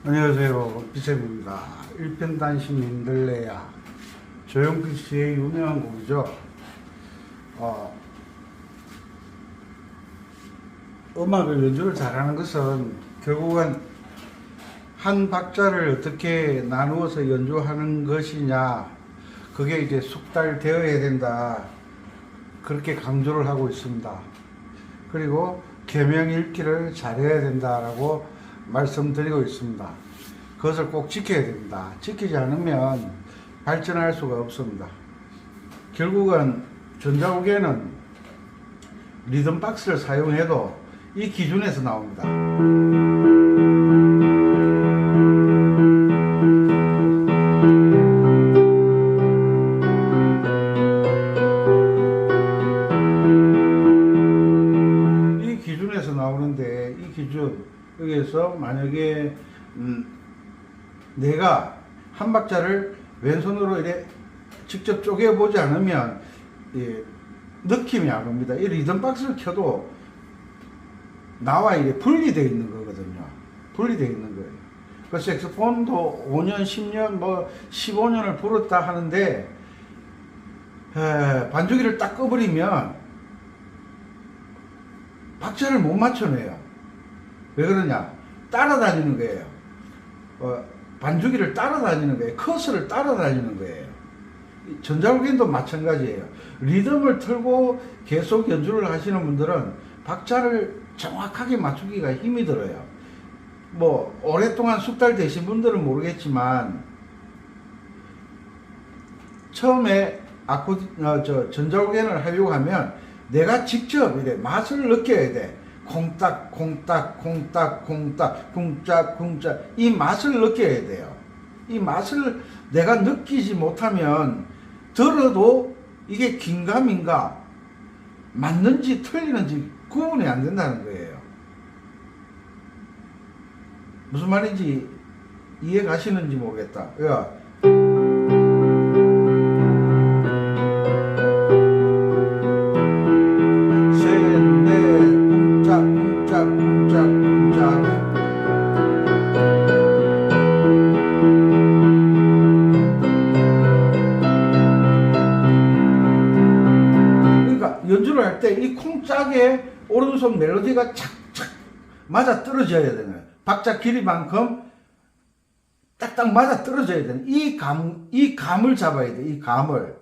안녕하세요. 비쌤입니다. 일편단심 민들레야 조용필 씨의 유명한 곡이죠. 음악을 연주를 잘하는 것은 결국은 한 박자를 어떻게 나누어서 연주하는 것이냐, 그게 이제 숙달되어야 된다, 그렇게 강조를 하고 있습니다. 그리고 계명 읽기를 잘해야 된다라고 말씀드리고 있습니다. 그것을 꼭 지켜야 됩니다. 지키지 않으면 발전할 수가 없습니다. 결국은 전자우계는 리듬박스를 사용해도 이 기준에서 나옵니다. 이 기준에서 나오는데, 이 기준 여기에서 만약에 내가 한 박자를 왼손으로 이렇게 직접 쪼개보지 않으면 느낌이 안 옵니다. 이 리듬 박스를 켜도 나와 이게 분리되어 있는 거거든요. 분리되어 있는 거예요. 그 색소폰도 5년, 10년, 뭐 15년을 불었다 하는데 반주기를 딱 꺼버리면 박자를 못 맞춰내요. 왜 그러냐? 따라다니는 거예요. 반주기를 따라다니는 거예요. 커서를 따라다니는 거예요. 전자우계도 마찬가지예요. 리듬을 틀고 계속 연주를 하시는 분들은 박자를 정확하게 맞추기가 힘이 들어요. 뭐 오랫동안 숙달되신 분들은 모르겠지만 처음에 전자우계를 하려고 하면 내가 직접 이래 맛을 느껴야 돼. 콩딱 콩딱 콩딱 콩딱 쿵짝 쿵짝, 이 맛을 느껴야 돼요. 이 맛을 내가 느끼지 못하면 들어도 이게 긴가민가, 맞는지 틀리는지 구분이 안 된다는 거예요. 무슨 말인지 이해 가시는지 모르겠다. 연주를 할 때 이 쿵짝에 오른손 멜로디가 착착 맞아 떨어져야 되는, 박자 길이만큼 딱딱 맞아 떨어져야 되는 이 감을 잡아야 돼. 이 감을.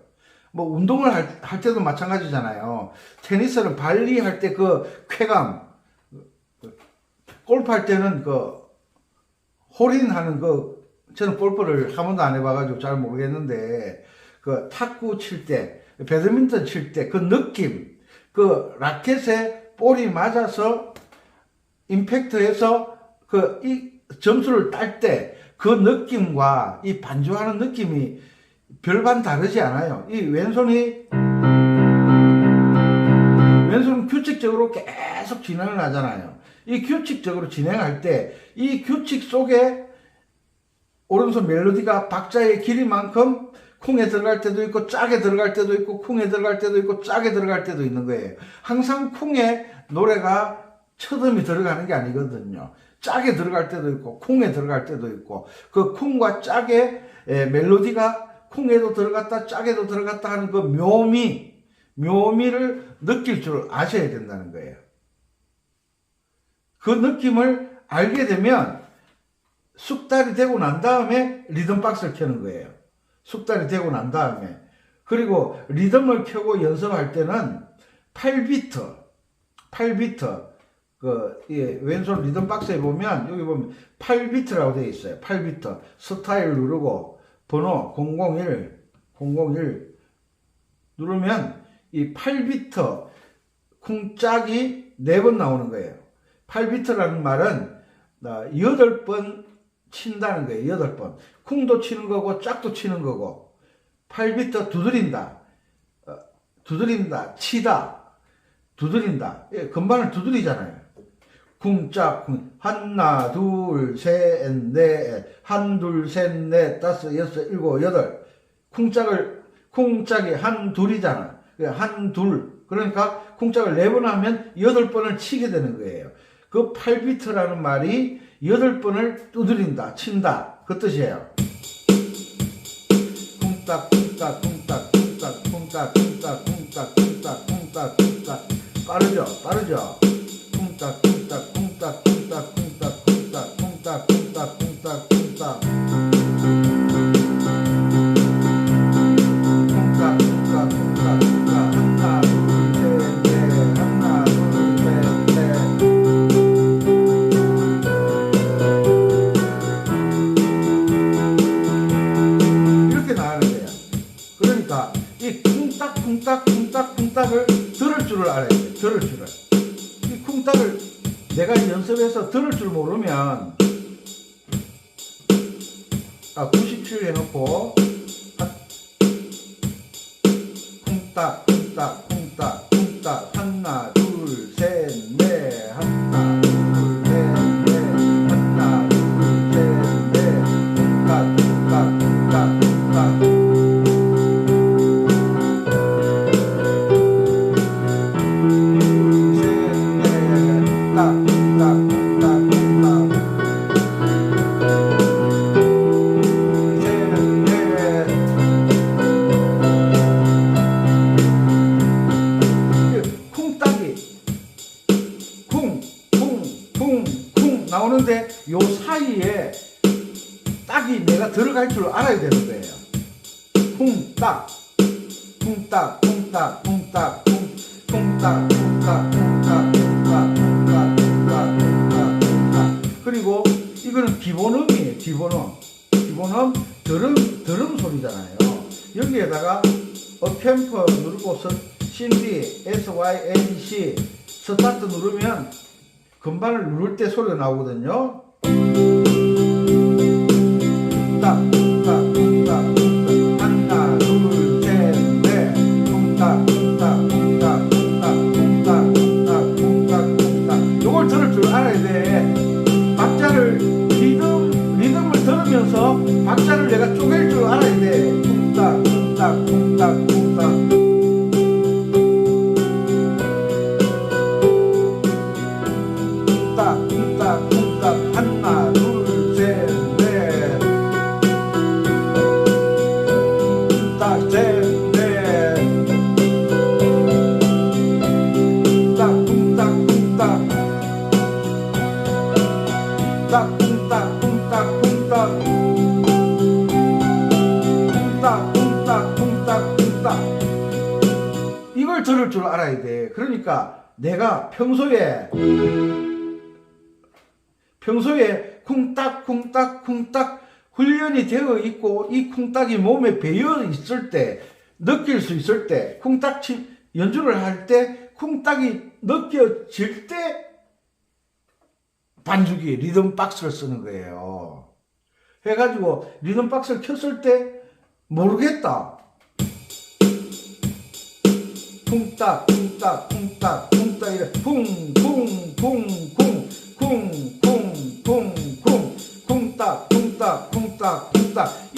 뭐 운동을 할 때도 마찬가지잖아요. 테니스는 발리할 때 그 쾌감, 골프할 때는 그 홀인하는 저는 골프를 한 번도 안 해봐가지고 잘 모르겠는데, 그 탁구 칠 때, 배드민턴 칠 때 그 느낌, 그 라켓에 볼이 맞아서 임팩트해서 이 점수를 딸 때 그 느낌과 이 반주하는 느낌이 별반 다르지 않아요. 이 왼손은 규칙적으로 계속 진행을 하잖아요. 이 규칙적으로 진행할 때 이 규칙 속에 오른손 멜로디가 박자의 길이만큼 쿵에 들어갈 때도 있고 짝에 들어갈 때도 있고 쿵에 들어갈 때도 있고 짝에 들어갈 때도 있는 거예요. 항상 쿵에 노래가 첫음이 들어가는 게 아니거든요. 짝에 들어갈 때도 있고 쿵에 들어갈 때도 있고, 그 쿵과 짝에 멜로디가 쿵에도 들어갔다 짝에도 들어갔다 하는 그 묘미를 느낄 줄 아셔야 된다는 거예요. 그 느낌을 알게 되면 숙달이 되고 난 다음에 리듬 박스를 켜는 거예요. 숙달이 되고 난 다음에. 그리고 리듬을 켜고 연습할 때는 8비트 왼손 리듬 박스에 보면, 여기 보면 8비트라고 되어 있어요. 8비트. 스타일 누르고 번호 001 누르면 이 8비트 쿵짝이 4번 나오는 거예요. 8비트라는 말은 8번 친다는 거예요. 8번. 쿵도 치는 거고 짝도 치는 거고. 8비트 두드린다, 치다, 두드린다. 건반을 두드리잖아요. 쿵짝 쿵, 하나 둘 셋 넷, 한 둘 셋 넷 다섯 여섯 일곱 여덟. 쿵짝이 한 둘이잖아. 한 둘. 그러니까 쿵짝을 4번 하면 8번을 치게 되는 거예요. 그 8비트라는 말이 8번을 두드린다, 친다. 그 뜻이에요. 쿵딱, 쿵딱, 쿵딱, 쿵딱, 쿵딱, 쿵딱, 쿵딱, 쿵딱, 쿵딱, 쿵딱. 빠르죠? 빠르죠? 쿵딱, 쿵딱, 쿵딱, 쿵딱, 쿵딱, 쿵딱, 쿵딱, 쿵딱, 쿵딱, 쿵딱. 이 쿵딱쿵딱쿵딱쿵딱을 들을 줄을 알아야 돼. 들을 줄을. 이 쿵딱을 내가 연습해서 들을 줄 모르면 97 해놓고 쿵딱 쿵딱 쿵딱 쿵딱 하나 둘 셋 넷 하나 둘 셋 넷 하나 둘 셋 넷 쿵딱 쿵딱 쿵딱 쿵딱 나오는데 요 사이에 딱이 내가 들어갈 줄 알아야 되는 거예요. 쿵딱 쿵딱 쿵딱 쿵딱 쿵딱 쿵딱 쿵딱 쿵딱 쿵딱 쿵딱 쿵딱. 그리고 이거는 기본음이에요. 기본음 드럼 소리잖아요. 여기에다가 업템포 누르고 신디 SYNC 스타트 누르면 건반을 누를 때 소리가 나오거든요. 쿵딱 쿵딱 쿵딱 쿵딱 하나 둘 셋 넷 쿵딱 쿵딱 쿵딱 쿵딱 쿵딱 쿵딱 쿵딱 쿵딱. 요걸 들을 줄 알아야 돼. 박자를 리듬을 들으면서 박자를 내가 쪼갤 줄 알아야 돼. 쿵딱 쿵딱 쿵딱 쿵딱. 쿵딱 쿵딱 하나 둘 셋 넷 쿵딱 셋 넷 쿵딱 쿵딱 쿵딱 쿵딱 쿵딱 쿵딱 쿵딱 쿵딱 쿵딱 쿵딱. 이걸 들을 줄 알아야 돼. 그러니까 내가 평소에 쿵딱 훈련이 되어 있고 이 쿵딱이 몸에 배어 있을 때 느낄 수 있을 때 쿵딱 연주를 할 때 쿵딱이 느껴질 때 반주기 리듬 박스를 쓰는 거예요. 해가지고 리듬 박스를 켰을 때 모르겠다. 쿵딱 쿵딱 쿵딱 쿵딱 이래 쿵쿵쿵쿵 쿵쿵쿵쿵 쿵딱 쿵딱 쿵딱 쿵딱.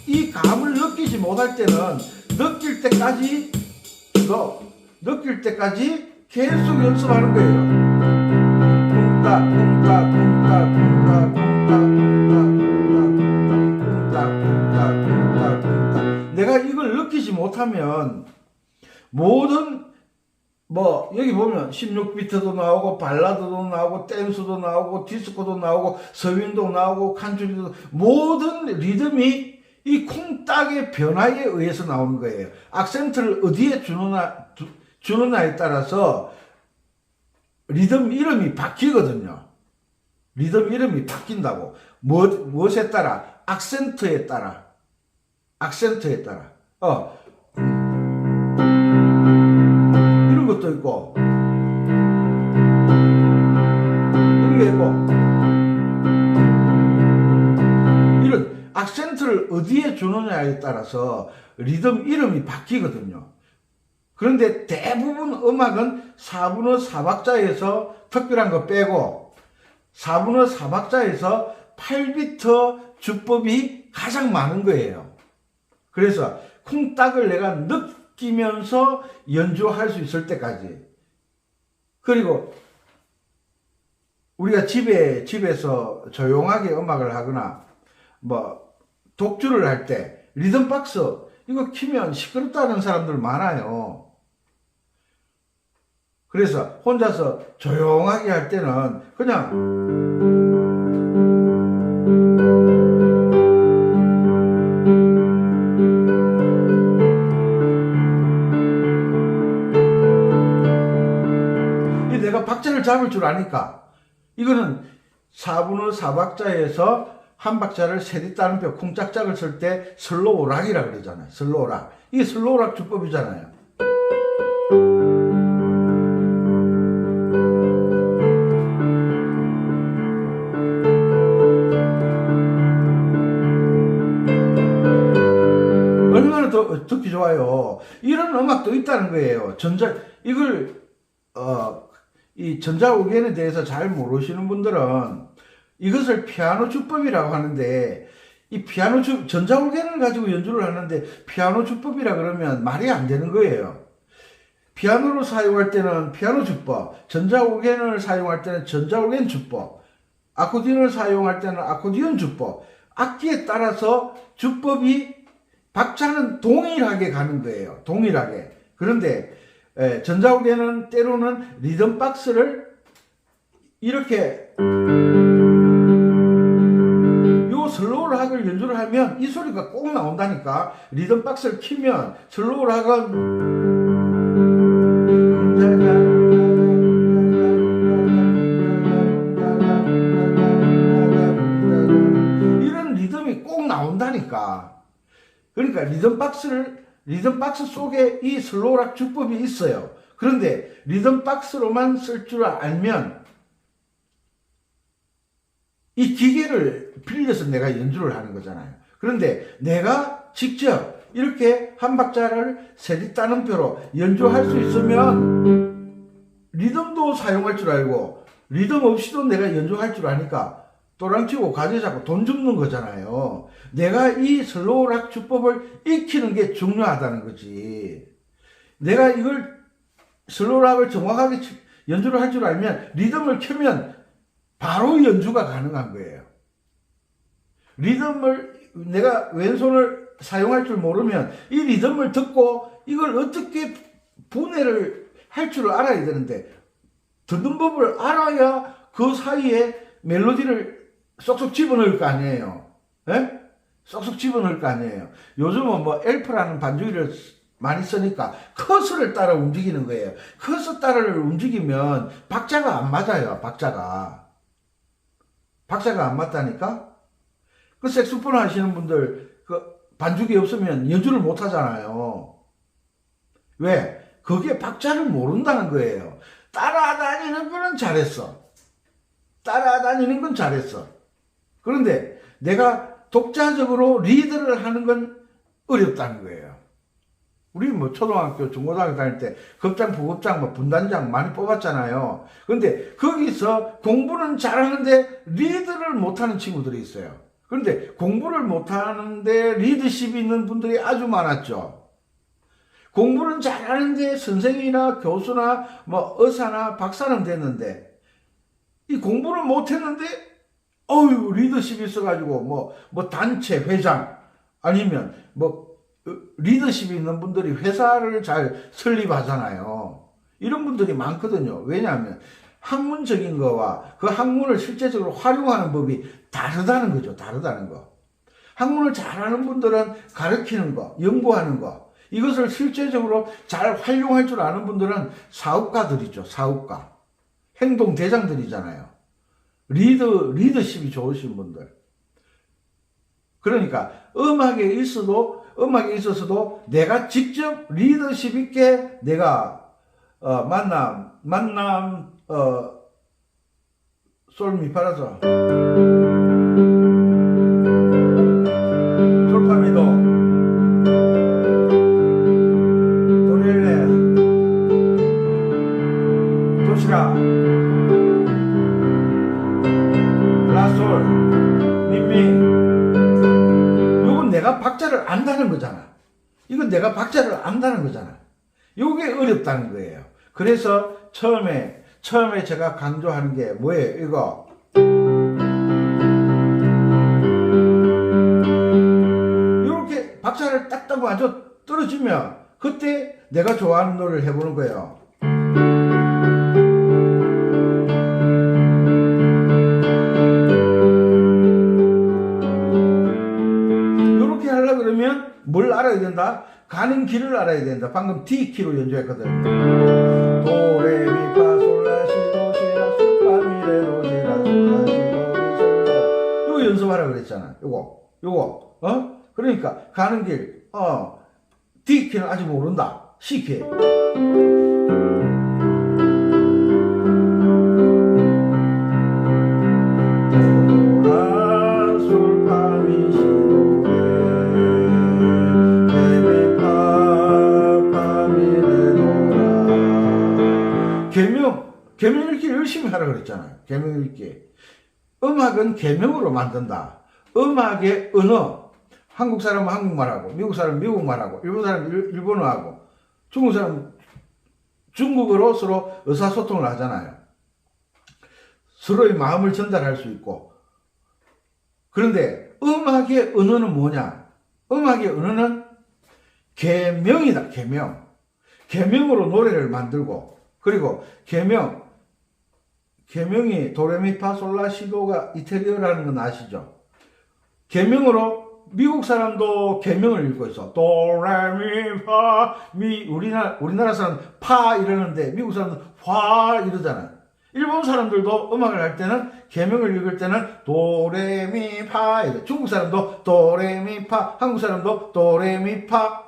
이 감을 느끼지 못할 때는 느낄 때까지 계속 연습하는 거예요. 쿵딱 쿵딱 쿵딱 쿵딱 쿵딱 쿵딱. 내가 이걸 느끼지 못하면 모든 여기 보면 16비트도 나오고 발라드도 나오고 댄스도 나오고 디스코도 나오고 서윈도 나오고 칸츄리도 모든 리듬이 이 쿵딱의 변화에 의해서 나오는 거예요. 악센트를 어디에 주느냐에 따라서 리듬 이름이 바뀌거든요. 리듬 이름이 바뀐다고. 무엇에 따라? 악센트에 따라. 이런 것도 있고 이런 게 있고 이런 악센트를 어디에 주느냐에 따라서 리듬 이름이 바뀌거든요. 그런데 대부분 음악은 4분의 4박자에서 특별한 거 빼고 4분의 4박자에서 8비트 주법이 가장 많은 거예요. 그래서 쿵딱을 내가 느끼면서 연주할 수 있을 때까지. 그리고 우리가 집에서 조용하게 음악을 하거나 뭐 독주를 할 때 리듬 박스 이거 키면 시끄럽다는 사람들 많아요. 그래서 혼자서 조용하게 할 때는 그냥 내가 박자를 잡을 줄 아니까 이거는 4분의 4박자에서 한 박자를 세리 따름표 쿵짝짝을 쓸 때 슬로우락이라고 그러잖아요. 슬로우락. 이게 슬로우락 주법이잖아요. 얼마나 더 듣기 좋아요. 이런 음악도 있다는 거예요. 이 전자오겐에 대해서 잘 모르시는 분들은 이것을 피아노 주법이라고 하는데, 이 전자오겐을 가지고 연주를 하는데 피아노 주법이라 그러면 말이 안 되는 거예요. 피아노로 사용할 때는 피아노 주법, 전자오겐을 사용할 때는 전자오겐 주법, 아코디언을 사용할 때는 아코디언 주법, 악기에 따라서 주법이 박자는 동일하게 가는 거예요. 동일하게. 그런데 전자오겐은 때로는 리듬 박스를 이렇게 요 슬로우 락을 연주를 하면 이 소리가 꼭 나온다니까. 리듬 박스를 키면 슬로우 락은 이런 리듬이 꼭 나온다니까. 그러니까 리듬 박스 속에 이 슬로우락 주법이 있어요. 그런데 리듬 박스로만 쓸 줄 알면 이 기계를 빌려서 내가 연주를 하는 거잖아요. 그런데 내가 직접 이렇게 한 박자를 세리 따름표로 연주할 수 있으면 리듬도 사용할 줄 알고 리듬 없이도 내가 연주할 줄 아니까 또랑치고 가지 잡고 돈 줍는 거잖아요. 내가 이 슬로우락 주법을 익히는 게 중요하다는 거지. 내가 이걸 슬로우락을 정확하게 연주를 할 줄 알면 리듬을 켜면 바로 연주가 가능한 거예요. 리듬을 내가 왼손을 사용할 줄 모르면 이 리듬을 듣고 이걸 어떻게 분해를 할 줄 알아야 되는데, 듣는 법을 알아야 그 사이에 멜로디를 쏙쏙 집어넣을 거 아니에요. 예? 쏙쏙 집어넣을 거 아니에요. 요즘은 뭐 엘프라는 반주기를 많이 쓰니까 커스를 따라 움직이는 거예요. 커스 따라를 움직이면 박자가 안 맞아요. 박자가 안 맞다니까. 그 색소폰 하시는 분들 그 반주기 없으면 연주를 못 하잖아요. 왜? 그게 박자를 모른다는 거예요. 따라다니는 건 잘했어. 그런데 내가 독자적으로 리드를 하는 건 어렵다는 거예요. 우리 뭐 초등학교, 중고등학교 다닐 때 급장, 부급장, 뭐 분단장 많이 뽑았잖아요. 그런데 거기서 공부는 잘하는데 리드를 못하는 친구들이 있어요. 그런데 공부를 못하는데 리더십이 있는 분들이 아주 많았죠. 공부는 잘하는데 선생이나 교수나 뭐 의사나 박사는 됐는데 이 공부를 못했는데 리더십이 있어가지고 뭐 단체 회장 아니면 뭐 리더십이 있는 분들이 회사를 잘 설립하잖아요. 이런 분들이 많거든요. 왜냐하면 학문적인 거와 그 학문을 실제적으로 활용하는 법이 다르다는 거죠. 다르다는 거. 학문을 잘하는 분들은 가르치는 거, 연구하는 거, 이것을 실제적으로 잘 활용할 줄 아는 분들은 사업가들이죠. 사업가. 행동대장들이잖아요. 리더십이 좋으신 분들. 그러니까 음악에 있어서도 내가 직접 리더십 있게 내가 만남 솔미파라서 솔파미도 도렐레 도시라 라솔 미미, 요건 내가 박자를 안다는 거잖아. 이건 내가 박자를 안다는 거잖아. 요게 어렵다는 거예요. 그래서 처음에 처음에 제가 강조하는 게 뭐예요? 이거. 이렇게 박자를 딱딱 맞춰 떨어지면 그때 내가 좋아하는 노래를 해보는 거예요. 이렇게 하려고 그러면 뭘 알아야 된다? 가는 길을 알아야 된다. 방금 D키로 연주했거든. 도레미파솔라시도시라솔라미레도시라솔라시도리솔. 이거 연습하라 그랬잖아. 요거 그러니까 가는 길 D키는 아직 모른다. C키. 계명 읽기 열심히 하라 그랬잖아요. 계명 읽기. 음악은 계명으로 만든다. 음악의 언어. 한국 사람은 한국말하고, 미국 사람은 미국말하고, 일본 사람은 일본어하고, 중국 사람은 중국어로 서로 의사소통을 하잖아요. 서로의 마음을 전달할 수 있고. 그런데 음악의 언어는 뭐냐? 음악의 언어는 계명이다. 계명. 계명으로 노래를 만들고, 그리고 계명이 도레미파솔라시도가 이태리어라는 건 아시죠? 계명으로 미국 사람도 계명을 읽고 있어. 도레미파 우리나라 사람 파 이러는데 미국 사람은 화 이러잖아요. 일본 사람들도 음악을 할 때는 계명을 읽을 때는 도레미파 이래. 중국 사람도 도레미파, 한국 사람도 도레미파.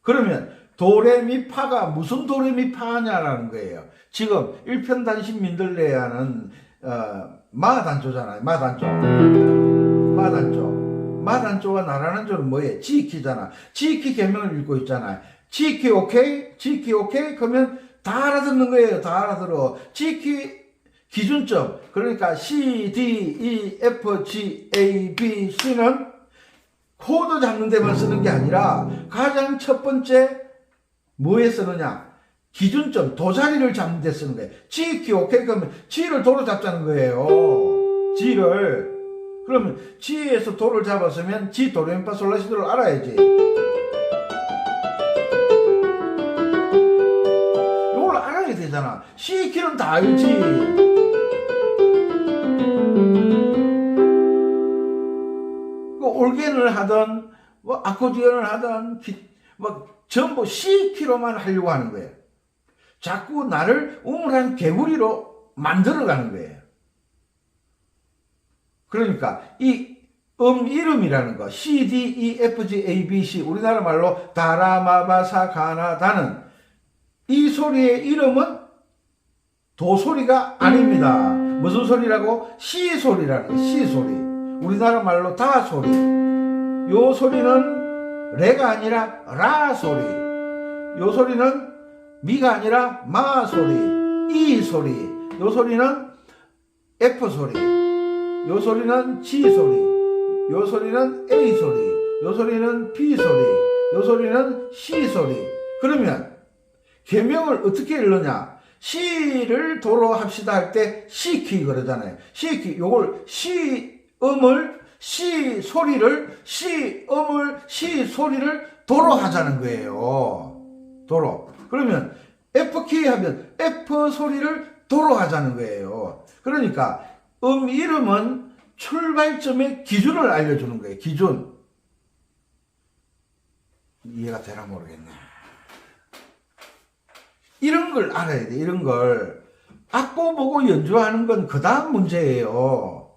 그러면 도레미파가 무슨 도레미파냐라는 거예요. 지금 일편단심 민들레야는 마단조잖아요. 마단조가 나라는 조는 뭐예요? 지키잖아. 지키 계명을 읽고 있잖아요. 지키 오케이? 지키 오케이? 그러면 다 알아듣는 거예요. 다 알아들어. 지키 기준점. 그러니까 C, D, E, F, G, A, B, C는 코드 잡는 데만 쓰는 게 아니라 가장 첫 번째 뭐에 쓰느냐? 기준점, 도자리를 잡는 데 쓰는 거예요. 지키 오케이? 그러면 G를 도로 잡자는 거예요. G를. 그러면 G에서 도를 잡았으면 G, 도레미파솔라시도를 알아야지. 이걸 알아야 되잖아. C 키는 다 알지. 그 올겐을 하든 뭐 아코디언을 하든 전부 C 키로만 하려고 하는 거예요. 자꾸 나를 우물한 개구리로 만들어가는 거예요. 그러니까 이 이름이라는 거 C, D, E, F, G, A, B, C 우리나라 말로 다라마바사 가나다는 이 소리의 이름은 도 소리가 아닙니다. 무슨 소리라고? C 소리라는 거예요. C 소리. 우리나라 말로 다 소리. 요 소리는 레가 아니라 라 소리. 요 소리는 미가 아니라 마 소리. 이 소리. 요 소리는 F 소리. 요 소리는 G 소리. 요 소리는 A 소리. 요 소리는 B 소리. 요 소리는 C 소리. 그러면 계명을 어떻게 읽느냐? C를 도로 합시다 할 때 C키 그러잖아요. C키. 요걸 C음을 C 소리를 도로 하자는 거예요. 도로. 그러면 F키 하면 F 소리를 도로 하자는 거예요. 그러니까 이름은 출발점의 기준을 알려주는 거예요. 기준. 이해가 되나 모르겠네. 이런 걸 알아야 돼. 이런 걸. 악보 보고 연주하는 건 그 다음 문제예요.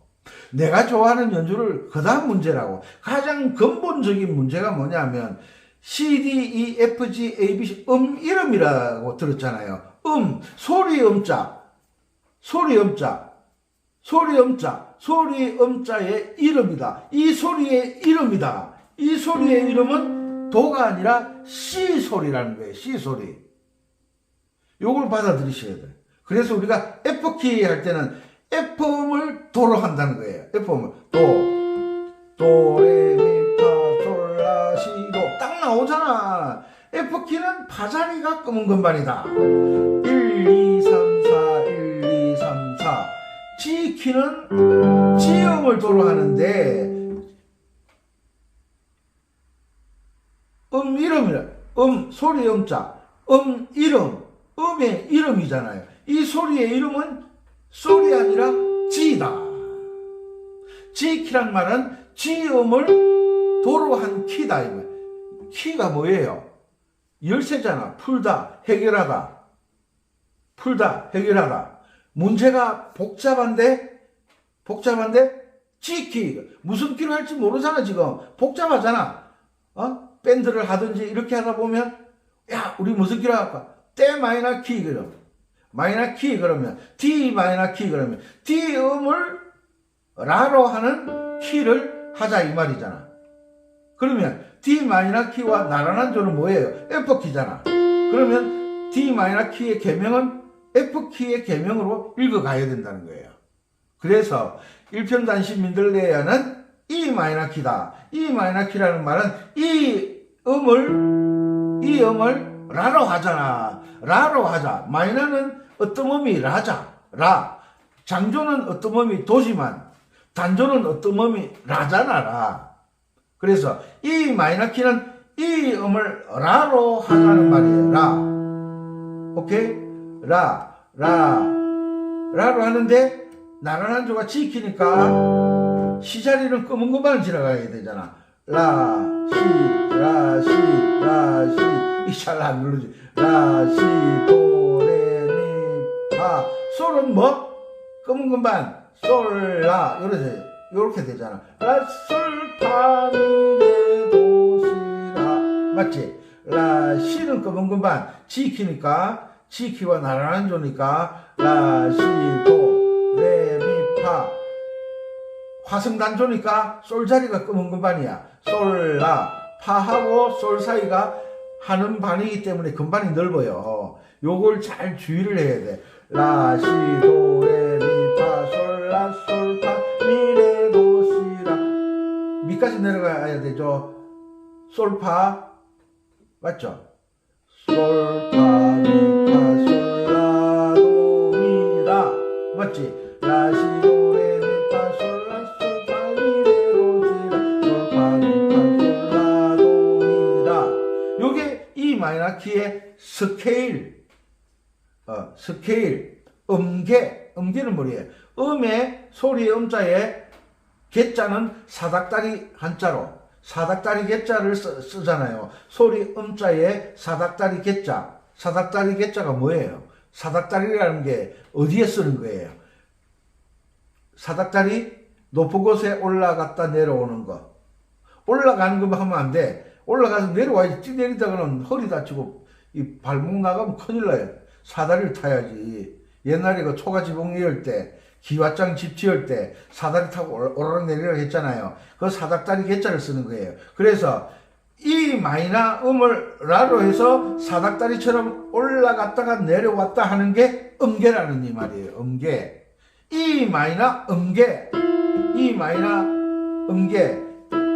내가 좋아하는 연주를 그 다음 문제라고. 가장 근본적인 문제가 뭐냐면 C, D, E, F, G, A, B, C 이름이라고 들었잖아요. 소리 음자. 소리 음자의 이름이다. 이 소리의 이름이다. 이 소리의 이름은 도가 아니라 C 소리라는 거예요. C 소리. 요걸 받아들이셔야 돼요. 그래서 우리가 F키 할 때는 F음을 도로 한다는 거예요. F음을 도, 레, 미, 파, 솔, 라, 시, 도 딱 나오잖아. F키는 파자리가 검은 건반이다. 1, 2, 3, 4, 1, 지키는 지음을 도로 하는데 이름이라 소리 음자 이름 음의 이름이잖아요. 이 소리의 이름은 소리 아니라 지다. 지키란 말은 지음을 도로 한 키다. 키가 뭐예요? 열쇠잖아. 풀다, 해결하다. 풀다, 해결하다. 문제가 복잡한데 지키. 무슨 키로 할지 모르잖아, 지금. 복잡하잖아. 밴드를 하든지 이렇게 하다 보면, 야, 우리 무슨 키로 할까? 때 마이너 키, 그럼. 마이너 키, 그러면. D 마이너 키, 그러면. D 음을 라로 하는 키를 하자, 이 말이잖아. 그러면 D 마이너 키와 나란한 조는 뭐예요? F 키잖아. 그러면 D 마이너 키의 개명은 F 키의 개명으로 읽어가야 된다는 거예요. 그래서 일편단심 민들레야는 E 마이너 키다. E 마이너 키라는 말은 이 음을 라로 하잖아. 라로 하자. 마이너는 어떤 음이 라자. 라. 장조는 어떤 음이 도지만 단조는 어떤 음이 라잖아. 라. 그래서 이 마이너 키는 이 음을 라로 하자는 말이에요. 라. 오케이? 라로 하는데 나란한 조가 지키니까 시자리는 검은 것만 지나가야 되잖아. 라, 시. 이 잘 안 누르지. 라, 시, 도, 레, 미, 파. 솔은 뭐? 검은 것만. 솔, 라. 요렇게 되잖아. 라, 솔, 파, 미, 레, 도, 시, 라. 맞지? 라, 시는 검은 것만. 지키니까. 지키와 나란한 조니까 라, 시, 도, 레, 미, 파. 화성단조니까 솔자리가 검은 금반이야. 솔, 라, 파하고 솔 사이가 하는 반이기 때문에 금반이 넓어요. 요걸 잘 주의를 해야 돼. 라, 시, 도, 레, 미, 파, 솔, 라, 솔, 파, 미, 레, 도, 시, 라. 미까지 내려가야 되죠. 솔, 파. 맞죠? 솔, 파, 미, 파, 솔, 라, 도, 미, 라. 맞지? 라, 시, 도, 레, 미, 파, 솔, 라, 솔, 파, 미, 레, 도, 시, 라. 솔, 파, 미, 파, 솔, 라, 도, 미, 라. 요게 이 마이너 키의 스케일. 스케일. 음계는 뭐예요? 음의 소리 음자에 개자는 사닥다리 한자로. 사닥다리 개자를 쓰잖아요. 소리 음자에 사닥다리 개자. 사닥다리 개자가 뭐예요? 사닥다리라는 게 어디에 쓰는 거예요? 사닥다리 높은 곳에 올라갔다 내려오는 거. 올라가는 것만 하면 안 돼. 올라가서 내려와야지. 뛰내리다가는 허리 다치고 이 발목 나가면 큰일 나요. 사다리를 타야지. 옛날에 그 초가지붕 이을 때 기와장 집 지을 때 사다리 타고 오르락 내리락 했잖아요. 그 사닥다리 개자를 쓰는 거예요. 그래서 이 마이너 음을 라로 해서 사닥다리처럼 올라갔다가 내려왔다 하는 게 음계라는 이 말이에요. 음계. 이 마이너 음계. 이 마이너 음계.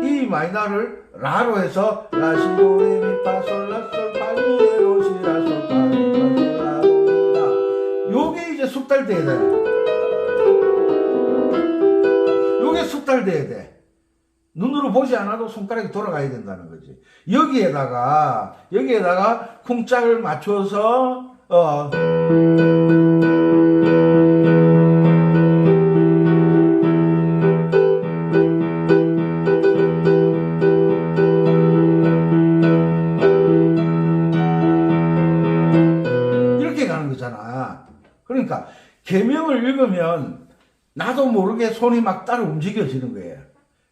이 마이너를 라로 해서 라, 시, 도, 레, 미, 파, 솔, 라, 솔, 파, 미, 레, 도, 시, 라, 솔, 파, 미, 파, 솔, 라, 도, 미, 라. 요게 이제 숙달돼야 돼. 요게 숙달돼야 돼. 눈으로 보지 않아도 손가락이 돌아가야 된다는 거지. 여기에다가 쿵짝을 맞춰서 이렇게 가는 거잖아. 그러니까 계명을 읽으면 나도 모르게 손이 막 따로 움직여지는 거예요.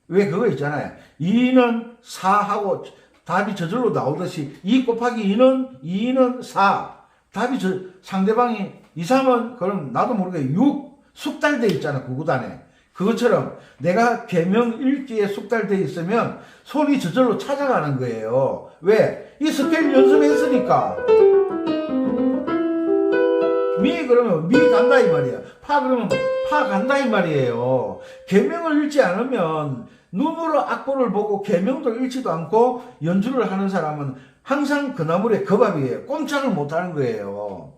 왜 그거 있잖아요. 2는 4하고 답이 저절로 나오듯이 2 곱하기 2는 4. 답이 상대방이 2, 3은 그럼 나도 모르게 6 숙달돼 있잖아. 구구단에. 그것처럼 내가 계명 읽기에 숙달돼 있으면 손이 저절로 찾아가는 거예요. 왜? 이 스케일 연습했으니까. 미 그러면 미 간다 이 말이야. 파 그러면 파 간다 이 말이에요. 계명을 읽지 않으면 눈으로 악보를 보고 계명도 읽지도 않고 연주를 하는 사람은 항상 그 나물의 그 밥이에요. 꼼짝을 못 하는 거예요.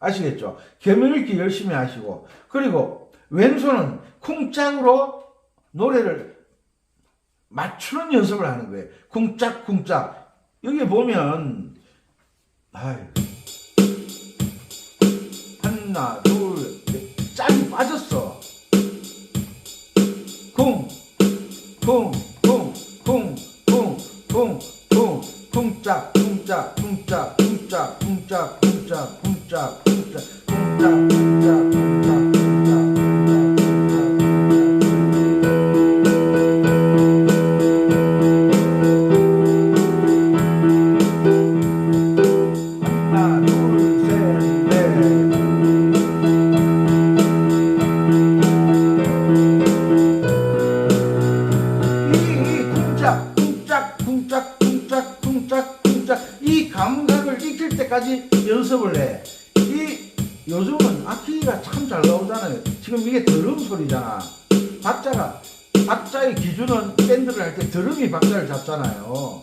아시겠죠? 계명 읽기 열심히 하시고, 그리고 왼손은 쿵짝으로 노래를 맞추는 연습을 하는 거예요. 쿵짝쿵짝. 여기 보면 아유, 하나 둘 셋, 짝이 빠졌어. 쿵 쿵 쿵 쿵 쿵 쿵 쿵 쿵짝 쿵짝 쿵짝 쿵짝 쿵짝 쿵짝 쿵짝 쿵짝 쿵짝 쿵짝 이 감각을 익힐 때까지 연습을 해. 요즘은 악기가 참 잘 나오잖아요. 지금 이게 드럼 소리잖아. 박자의 기준은 밴드를 할 때 드럼이 박자를 잡잖아요.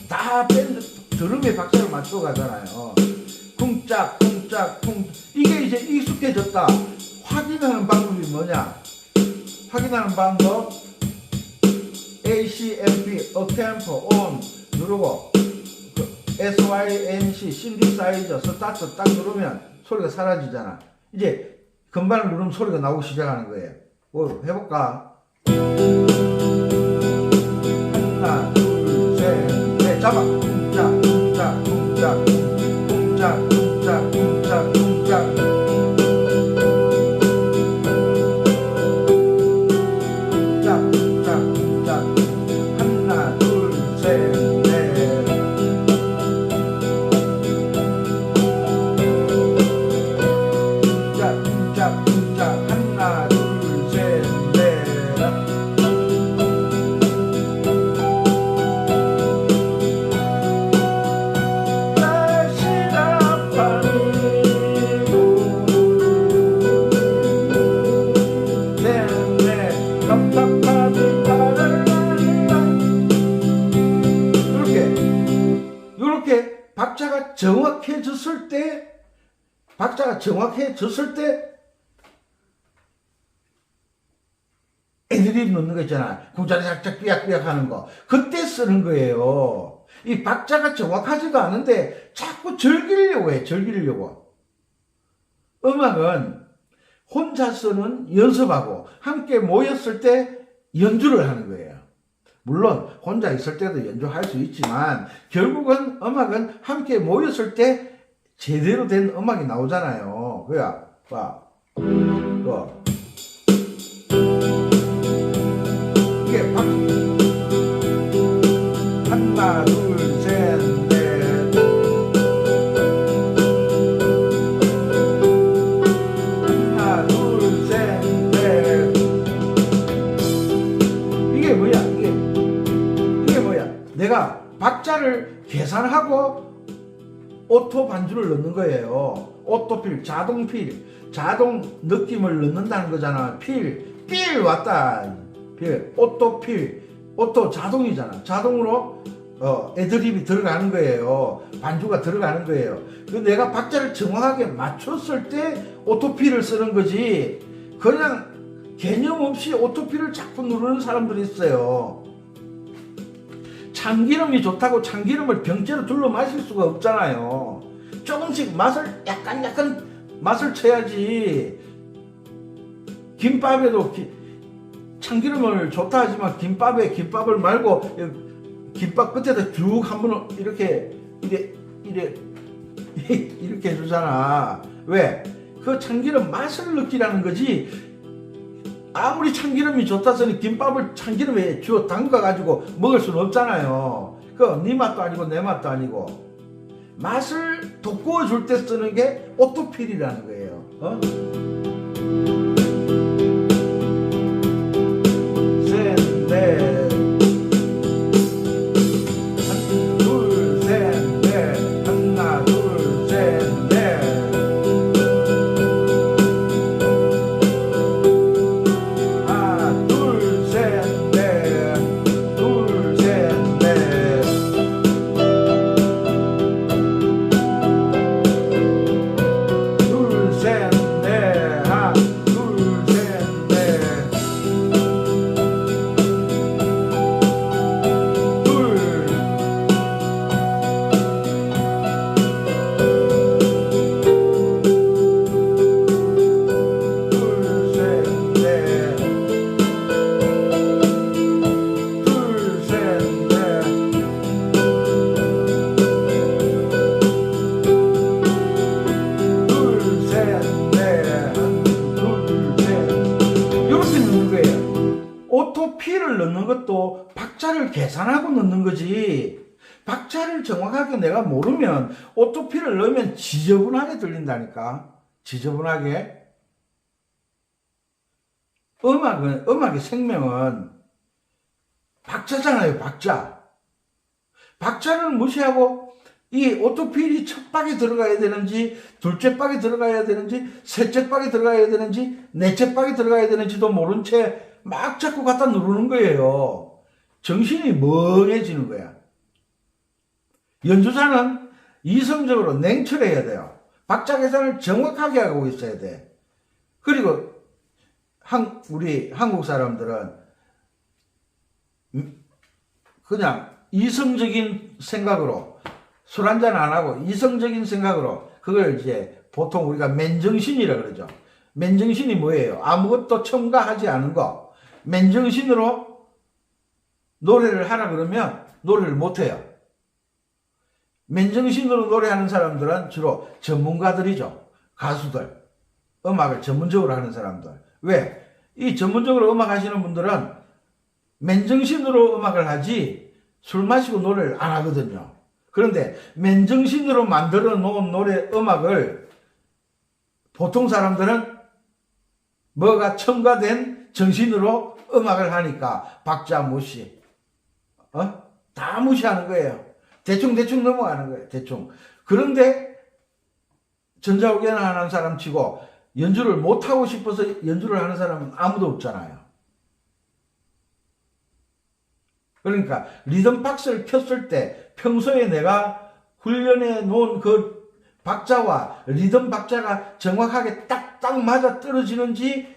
다 밴드 드럼의 박자를 맞춰 가잖아요. 쿵짝 쿵짝 쿵. 이게 이제 익숙해졌다. 확인하는 방법이 뭐냐? 확인하는 방법 ACMP, 어템포, 온 누르고 SYNC, 신디사이저, 스타트 딱 누르면 소리가 사라지잖아. 이제 건반을 누르면 소리가 나오기 시작하는 거예요. 뭐 해볼까? 하나, 둘, 셋, 넷, 잡아. 쿵짝, 쿵짝, 쿵짝, 쿵짝, 쿵짝, 쿵짝, 쿵짝. 박자가 정확해졌을 때 애드립 넣는 거 있잖아. 궁자리 살짝 삐약삐약 하는 거. 그때 쓰는 거예요. 이 박자가 정확하지도 않은데 자꾸 즐기려고 해. 즐기려고. 음악은 혼자서는 연습하고 함께 모였을 때 연주를 하는 거예요. 물론 혼자 있을 때도 연주할 수 있지만 결국은 음악은 함께 모였을 때 제대로 된 음악이 나오잖아요. 그야, 봐. 이게 하나, 둘, 셋, 넷. 하나, 둘, 셋, 넷. 이게 뭐야? 내가 박자를 계산하고 오토 반주를 넣는 거예요. 오토필, 자동 느낌을 넣는다는 거잖아. 필 왔다. 오토필, 오토 자동이잖아. 자동으로 애드립이 들어가는 거예요. 반주가 들어가는 거예요. 그 내가 박자를 정확하게 맞췄을 때 오토필을 쓰는 거지. 그냥 개념 없이 오토필을 자꾸 누르는 사람들이 있어요. 참기름이 좋다고 참기름을 병째로 둘러 마실 수가 없잖아요. 조금씩 맛을 약간 맛을 쳐야지. 김밥에도 참기름을 좋다 하지만 김밥을 말고 김밥 끝에다 쭉 한번 이렇게 해주잖아. 왜? 그 참기름 맛을 느끼라는 거지. 아무리 참기름이 좋다 써니 김밥을 참기름에 주워 담가가지고 먹을 수는 없잖아요. 네 맛도 아니고 내 맛도 아니고. 맛을 돋구어 줄 때 쓰는 게 오토필이라는 거예요. 셋, 넷. 둘, 셋, 넷. 하나, 둘, 셋, 넷. 오토피를 넣는 것도 박자를 계산하고 넣는 거지. 박자를 정확하게 내가 모르면 오토피를 넣으면 지저분하게 들린다니까. 지저분하게. 음악의 생명은 박자잖아요, 박자. 박자를 무시하고 이 오토필이 첫 박에 들어가야 되는지, 둘째 박에 들어가야 되는지, 셋째 박에 들어가야 되는지, 넷째 박에 들어가야 되는지도 모른 채 막 자꾸 갖다 누르는 거예요. 정신이 멍해지는 거야. 연주자는 이성적으로 냉철해야 돼요. 박자 계산을 정확하게 하고 있어야 돼. 그리고 우리 한국 사람들은 그냥 이성적인 생각으로 술 한잔 안 하고 이성적인 생각으로 그걸 이제 보통 우리가 맨정신이라 그러죠. 맨정신이 뭐예요? 아무것도 첨가하지 않은 거. 맨정신으로 노래를 하라 그러면 노래를 못 해요. 맨정신으로 노래하는 사람들은 주로 전문가들이죠. 가수들. 음악을 전문적으로 하는 사람들. 왜? 이 전문적으로 음악 하시는 분들은 맨정신으로 음악을 하지 술 마시고 노래를 안 하거든요. 그런데 맨정신으로 만들어 놓은 음악을 보통 사람들은 뭐가 첨가된 정신으로 음악을 하니까 박자 무시. 다 무시하는 거예요. 대충 넘어가는 거예요. 대충. 그런데 전자오케나 하는 사람 치고 연주를 못하고 싶어서 연주를 하는 사람은 아무도 없잖아요. 그러니까 리듬 박스를 켰을 때 평소에 내가 훈련해 놓은 그 박자와 리듬 박자가 정확하게 딱딱 맞아 떨어지는지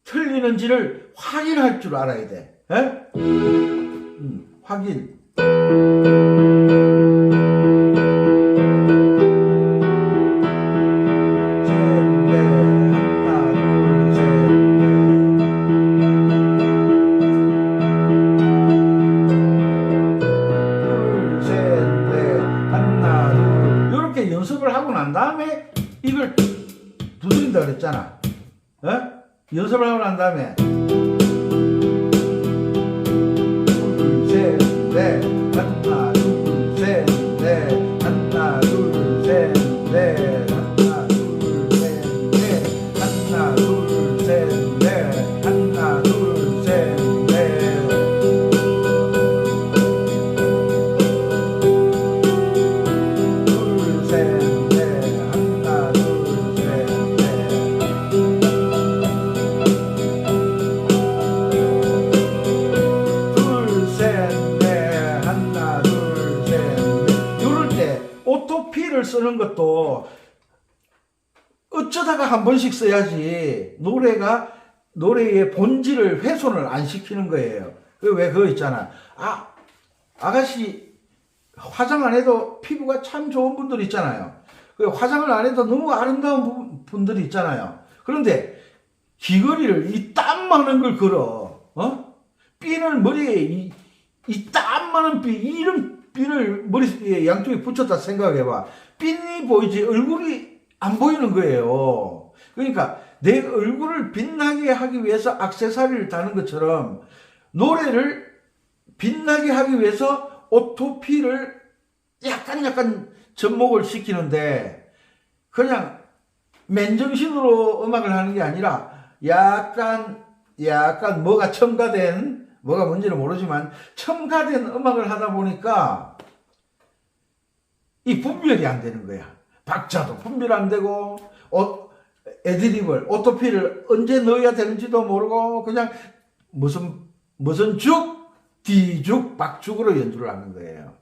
틀리는지를 확인할 줄 알아야 돼. 확인. 연습을 하고 난 다음에 이걸 두드린다 그랬잖아. 연습을 하고 난 다음에 둘, 셋, 넷, 하나, 둘, 셋, 넷, 하나, 둘, 셋, 넷, 하나, 둘, 셋, 넷, 하나, 둘, 셋, 넷, 하나, 둘, 셋, 넷. 오토피를 쓰는 것도 어쩌다가 한 번씩 써야지 노래의 본질을 훼손을 안 시키는 거예요. 왜 그거 있잖아. 아가씨 화장 안 해도 피부가 참 좋은 분들 있잖아요. 화장을 안 해도 너무 아름다운 분들이 있잖아요. 그런데 귀걸이를 이 땀 많은 걸 걸어. 핀을 머리에 이 땀 많은 이런 핀을 머리에 양쪽에 붙였다 생각해봐. 핀이 보이지 얼굴이 안 보이는 거예요. 그러니까 내 얼굴을 빛나게 하기 위해서 액세서리를 다는 것처럼 노래를 빛나게 하기 위해서 오토피를 약간 접목을 시키는데 그냥 맨정신으로 음악을 하는 게 아니라 약간 뭐가 첨가된 뭐가 뭔지는 모르지만 첨가된 음악을 하다 보니까 이 분별이 안 되는 거야. 박자도 분별 안 되고 애드립을 오토피를 언제 넣어야 되는지도 모르고 그냥 무슨 죽 뒤죽 박죽으로 연주를 하는 거예요.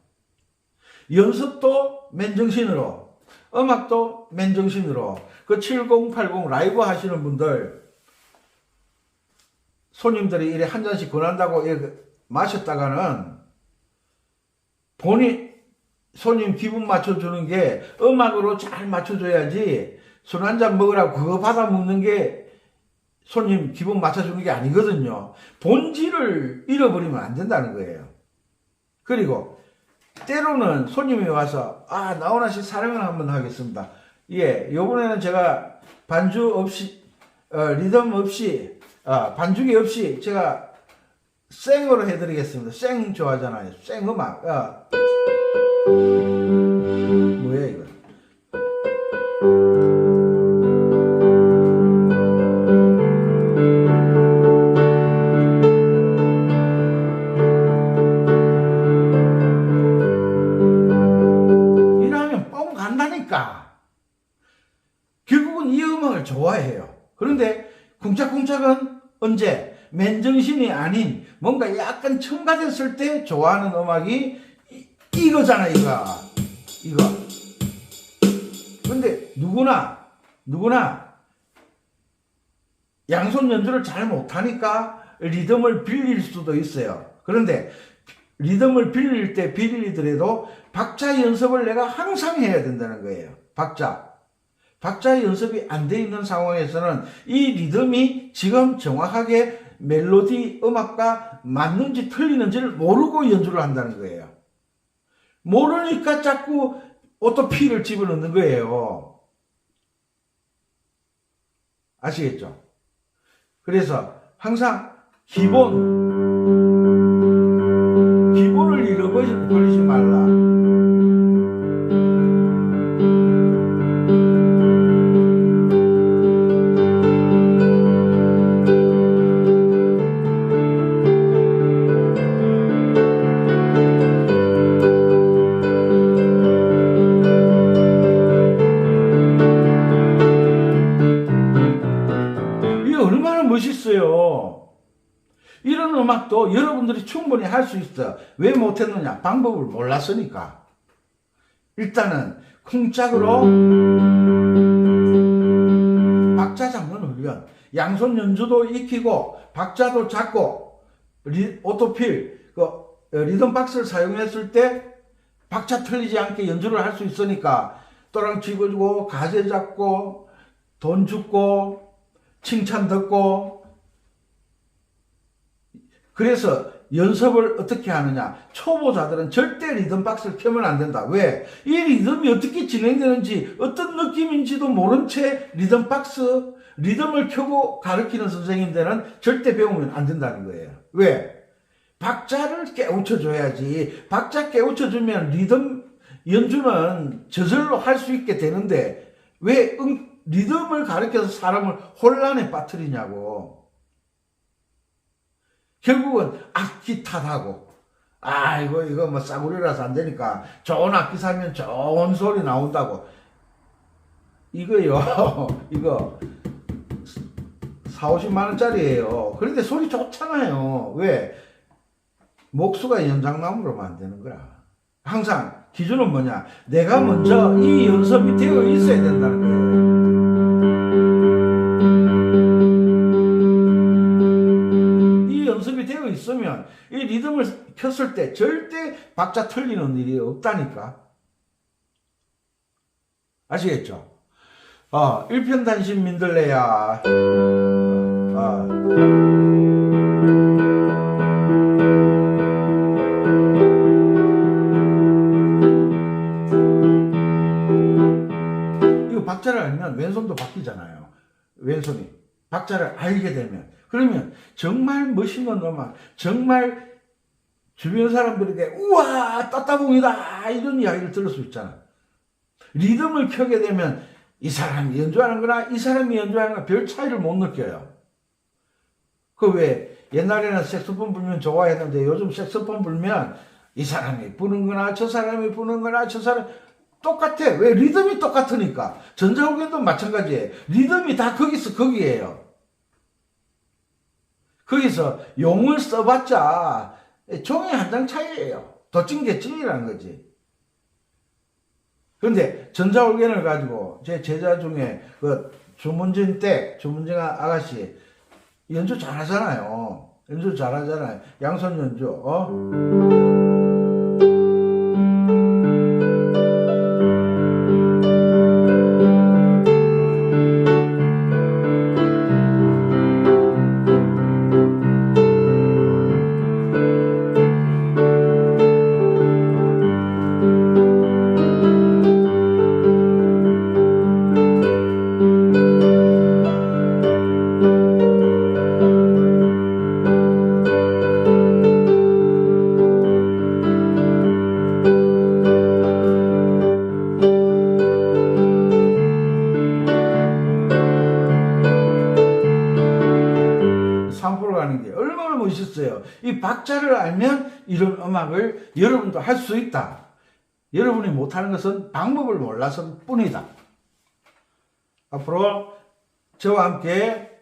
연습도 맨정신으로 음악도 맨정신으로 그 7080 라이브 하시는 분들 손님들이 이래 한 잔씩 권한다고 마셨다가는 손님 기분 맞춰주는 게 음악으로 잘 맞춰줘야지 술 한 잔 먹으라고 그거 받아 먹는 게 손님 기분 맞춰주는 게 아니거든요. 본질을 잃어버리면 안 된다는 거예요. 그리고 때로는 손님이 와서 나훈아 씨 사랑을 한번 하겠습니다. 요번에는 제가 반주 없이 리듬 없이 반주기 없이 제가 생으로 해드리겠습니다. 생 좋아하잖아요. 생 음악. 뭐야 이거? 이러면 뻥 간다니까. 결국은 이 음악을 좋아해요. 그런데 쿵짝쿵짝은 언제? 맨정신이 아닌 뭔가 약간 첨가됐을 때 좋아하는 음악이 이거잖아, 이거. 근데 누구나 양손 연주를 잘 못하니까 리듬을 빌릴 수도 있어요. 그런데 리듬을 빌릴 때 빌리더라도 박자 연습을 내가 항상 해야 된다는 거예요. 박자 연습이 안 돼 있는 상황에서는 이 리듬이 지금 정확하게 멜로디 음악과 맞는지 틀리는지를 모르고 연주를 한다는 거예요. 모르니까 자꾸 오토피를 집어넣는 거예요. 아시겠죠? 그래서 항상 기본을 잃어버리지 말라. 얼마나 멋있어요. 이런 음악도 여러분들이 충분히 할 수 있어. 왜 못했느냐? 방법을 몰랐으니까. 일단은 쿵짝으로 박자 잡는 훈련, 양손 연주도 익히고 박자도 잡고 오토필 리듬 박스를 사용했을 때 박자 틀리지 않게 연주를 할 수 있으니까 또랑 집어주고 가재 잡고 돈 줍고 칭찬 듣고. 그래서 연습을 어떻게 하느냐? 초보자들은 절대 리듬 박스를 켜면 안 된다. 왜? 이 리듬이 어떻게 진행되는지 어떤 느낌인지도 모른 채 리듬을 켜고 가르치는 선생님들은 절대 배우면 안 된다는 거예요. 왜? 박자를 깨우쳐줘야지. 박자 깨우쳐주면 리듬 연주는 저절로 할 수 있게 되는데 왜 리듬을 가르쳐서 사람을 혼란에 빠뜨리냐고. 결국은 악기 탓하고, 이거 뭐 싸구려라서 안 되니까 좋은 악기 사면 좋은 소리 나온다고. 이거요, 이거 40~50만원짜리예요. 그런데 소리 좋잖아요. 왜? 목수가 연장나무로 만드는 거라. 항상 기준은 뭐냐? 내가 먼저 이 연습이 되어 있어야 된다는 거예요. 연습이 되어 있으면 이 리듬을 켰을 때 절대 박자 틀리는 일이 없다니까. 아시겠죠? 일편단심 민들레야. 이거 박자를 알면 왼손도 바뀌잖아요. 왼손이 박자를 알게 되면. 그러면 정말 멋있는 음악, 정말 주변 사람들에게 우와 따따봉이다 이런 이야기를 들을 수 있잖아. 리듬을 켜게 되면 이 사람이 연주하는 거나 이 사람이 연주하는 거나 별 차이를 못 느껴요. 그 왜 옛날에는 색소폰 불면 좋아했는데 요즘 색소폰 불면 이 사람이 부는 거나 저 사람이 부는 거나 저 사람 똑같아. 왜? 리듬이 똑같으니까. 전자오겐도 마찬가지예요. 리듬이 다 거기에요. 거기서 용을 써봤자 종이 한 장 차이예요. 도찐개찐이라는 거지. 그런데 전자올겐을 가지고 제 제자 중에 주문진 아가씨 연주 잘하잖아요. 양손 연주. 이 박자를 알면 이런 음악을 여러분도 할 수 있다. 여러분이 못하는 것은 방법을 몰라서 뿐이다. 앞으로 저와 함께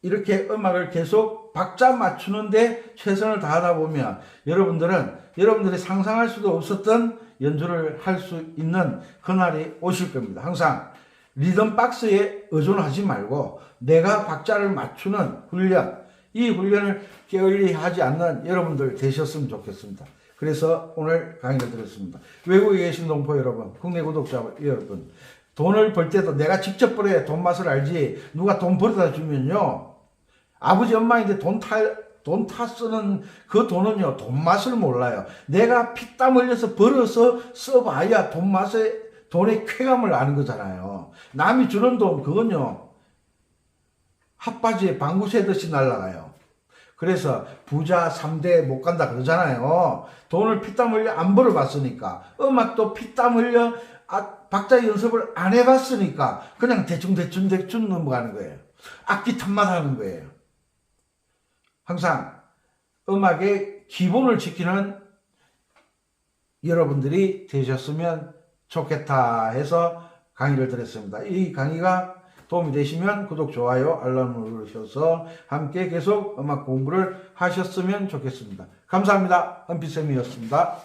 이렇게 음악을 계속 박자 맞추는데 최선을 다하다 보면 여러분들은 여러분들이 상상할 수도 없었던 연주를 할 수 있는 그날이 오실 겁니다. 항상 리듬 박스에 의존하지 말고 내가 박자를 맞추는 훈련, 이 훈련을 게을리하지 않는 여러분들 되셨으면 좋겠습니다. 그래서 오늘 강의를 드렸습니다. 외국에 계신 동포 여러분, 국내 구독자 여러분, 돈을 벌 때도 내가 직접 벌어야 돈 맛을 알지 누가 돈 벌어다 주면요, 아버지 엄마인데 돈 타 쓰는 그 돈은요, 돈 맛을 몰라요. 내가 피땀 흘려서 벌어서 써봐야 돈 맛에, 돈의 쾌감을 아는 거잖아요. 남이 주는 돈, 그건요, 핫바지에 방구 새듯이 날아가요. 그래서 부자 3대 못 간다 그러잖아요. 돈을 피땀 흘려 안 벌어봤으니까. 음악도 피땀 흘려 박자 연습을 안 해봤으니까 그냥 대충 넘어가는 거예요. 악기 탓만 하는 거예요. 항상 음악의 기본을 지키는 여러분들이 되셨으면 좋겠다 해서 강의를 드렸습니다. 이 강의가 도움이 되시면 구독, 좋아요, 알람을 누르셔서 함께 계속 음악 공부를 하셨으면 좋겠습니다. 감사합니다. 은피쌤이었습니다.